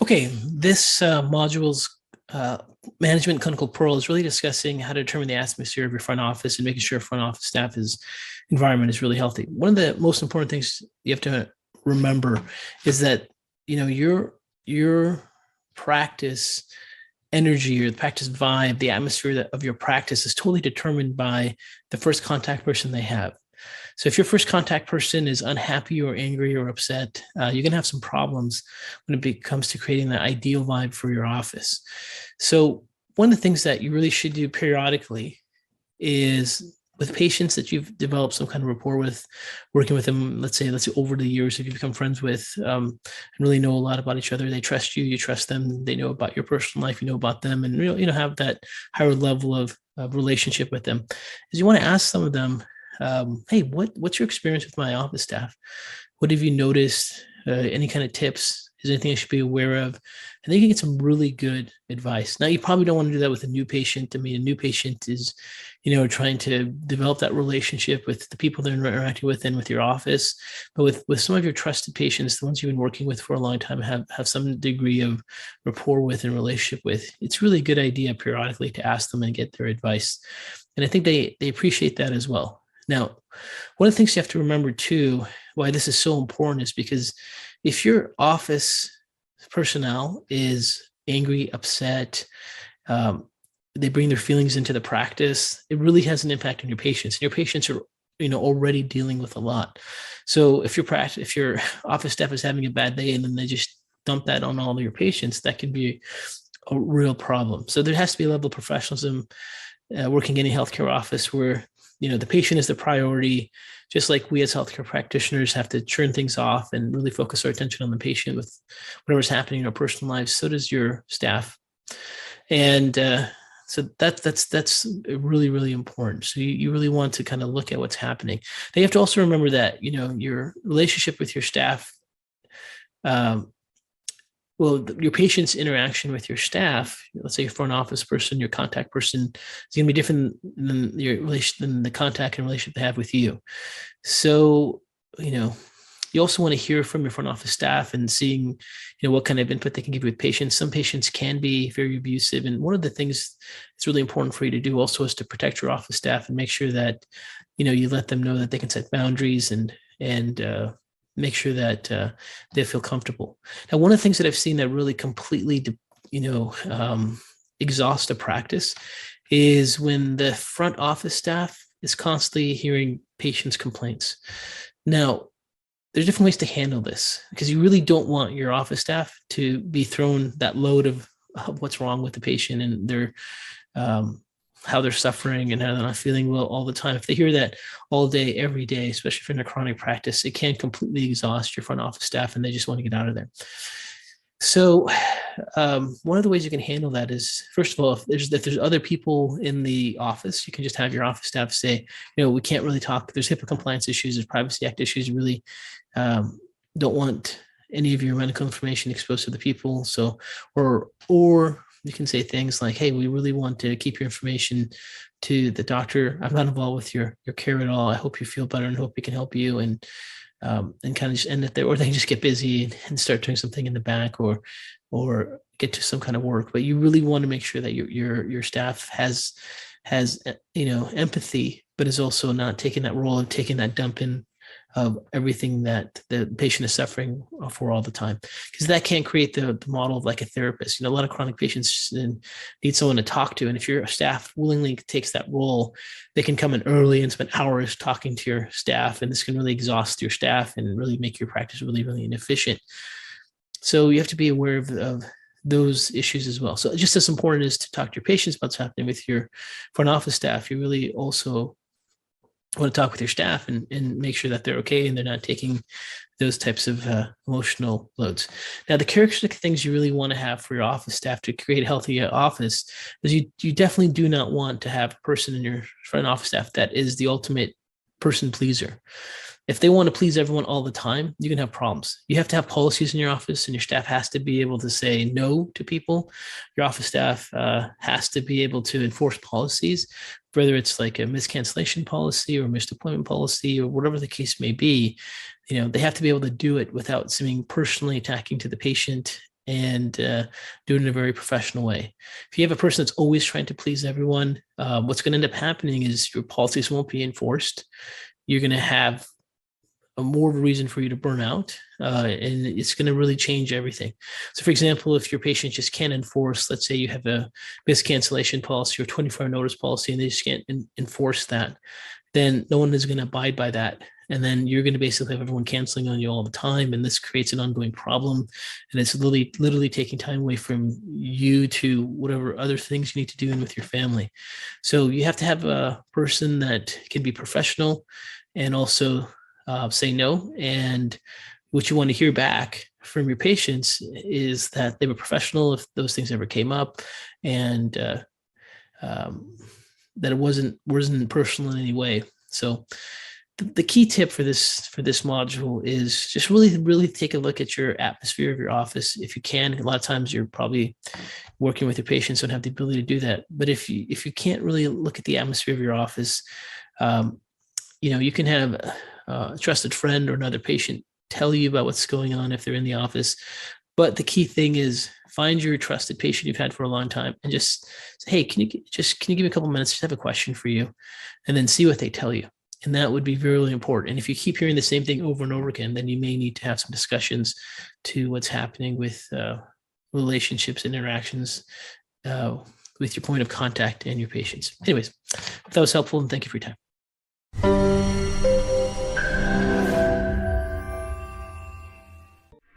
Okay, this module's uh, management clinical pearl is really discussing how to determine the atmosphere of your front office and making sure front office staff environment is really healthy. One of the most important things you have to remember is that your practice energy or the practice vibe, the atmosphere of your practice is totally determined by the first contact person they have. So if your first contact person is unhappy or angry or upset, you're going to have some problems when it comes to creating the ideal vibe for your office. So one of the things that you really should do periodically is with patients that you've developed some kind of rapport with, working with them, let's say over the years, if you become friends with and really know a lot about each other, they trust you, you trust them, they know about your personal life, you know about them, and have that higher level of relationship with them, is you want to ask some of them, hey, what's your experience with my office staff? What have you noticed? Any kind of tips? Is there anything I should be aware of? And then you can get some really good advice. Now, you probably don't want to do that with a new patient. I mean, a new patient is, trying to develop that relationship with the people they're interacting with and with your office. But with some of your trusted patients, the ones you've been working with for a long time, have some degree of rapport with and relationship with, it's really a good idea periodically to ask them and get their advice. And I think they appreciate that as well. Now, one of the things you have to remember too, why this is so important, is because if your office personnel is angry, upset, they bring their feelings into the practice, it really has an impact on your patients. And your patients are, already dealing with a lot. So if your office staff is having a bad day and then they just dump that on all of your patients, that can be a real problem. So there has to be a level of professionalism working in a healthcare office where the patient is the priority, just like we as healthcare practitioners have to turn things off and really focus our attention on the patient with whatever's happening in our personal lives. So does your staff. And so that's really, really important. So you really want to kind of look at what's happening. Now you have to also remember that, your relationship with your staff, your patient's interaction with your staff, let's say your front office person, your contact person, is going to be different than than the contact and relationship they have with you. So, you also want to hear from your front office staff and seeing, what kind of input they can give you with patients. Some patients can be very abusive. And one of the things that's really important for you to do also is to protect your office staff and make sure that, you let them know that they can set boundaries and make sure that they feel comfortable. Now, one of the things that I've seen that really completely, exhaust a practice is when the front office staff is constantly hearing patients' complaints. Now, there's different ways to handle this because you really don't want your office staff to be thrown that load of what's wrong with the patient and their how they're suffering and how they're not feeling well all the time. If they hear that all day, every day, especially if you're in a chronic practice, it can completely exhaust your front office staff and they just want to get out of there. So one of the ways you can handle that is, first of all, if there's other people in the office, you can just have your office staff say, we can't really talk. There's HIPAA compliance issues, there's Privacy Act issues. You really don't want any of your medical information exposed to the people. So, or you can say things like, hey, we really want to keep your information to the doctor. I'm not involved with your care at all. I hope you feel better and hope we can help you. And kind of just end it there, or they can just get busy and start doing something in the back or get to some kind of work. But you really want to make sure that your staff has empathy, but is also not taking that role of taking that dump in of everything that the patient is suffering for all the time, because that can't create the model of like a therapist. A lot of chronic patients need someone to talk to, and if your staff willingly takes that role, they can come in early and spend hours talking to your staff, and this can really exhaust your staff and really make your practice really, really inefficient. So you have to be aware of those issues as well. So just as important as to talk to your patients about what's happening with your front office staff, you really also want to talk with your staff and make sure that they're okay and they're not taking those types of emotional loads. Now, the characteristic things you really want to have for your office staff to create a healthy office is you definitely do not want to have a person in your front office staff that is the ultimate person pleaser. If they want to please everyone all the time, you can have problems. You have to have policies in your office, and your staff has to be able to say no to people. Your office staff has to be able to enforce policies, whether it's like a miscancellation policy or missed appointment policy or whatever the case may be. They have to be able to do it without seeming personally attacking to the patient and do it in a very professional way. If you have a person that's always trying to please everyone, what's going to end up happening is your policies won't be enforced. You're going to have a more of a reason for you to burn out, and it's going to really change everything. So, for example, if your patient just can't enforce, let's say you have a missed cancellation policy or 24-hour notice policy, and they just can't enforce that, then no one is going to abide by that. And then you're going to basically have everyone canceling on you all the time. And this creates an ongoing problem. And it's literally taking time away from you to whatever other things you need to do in with your family. So you have to have a person that can be professional and also say no. And what you want to hear back from your patients is that they were professional if those things ever came up, and that it wasn't personal in any way. So the key tip for this module is just really take a look at your atmosphere of your office if you can. A lot of times you're probably working with your patients, don't have the ability to do that. But if you can't really look at the atmosphere of your office, you can have a trusted friend or another patient tell you about what's going on if they're in the office. But the key thing is find your trusted patient you've had for a long time and just say, hey, can you give me a couple minutes? Just have a question for you, and then see what they tell you. And that would be really important. And if you keep hearing the same thing over and over again, then you may need to have some discussions to what's happening with relationships and interactions with your point of contact and your patients. Anyways, hope that was helpful, and thank you for your time.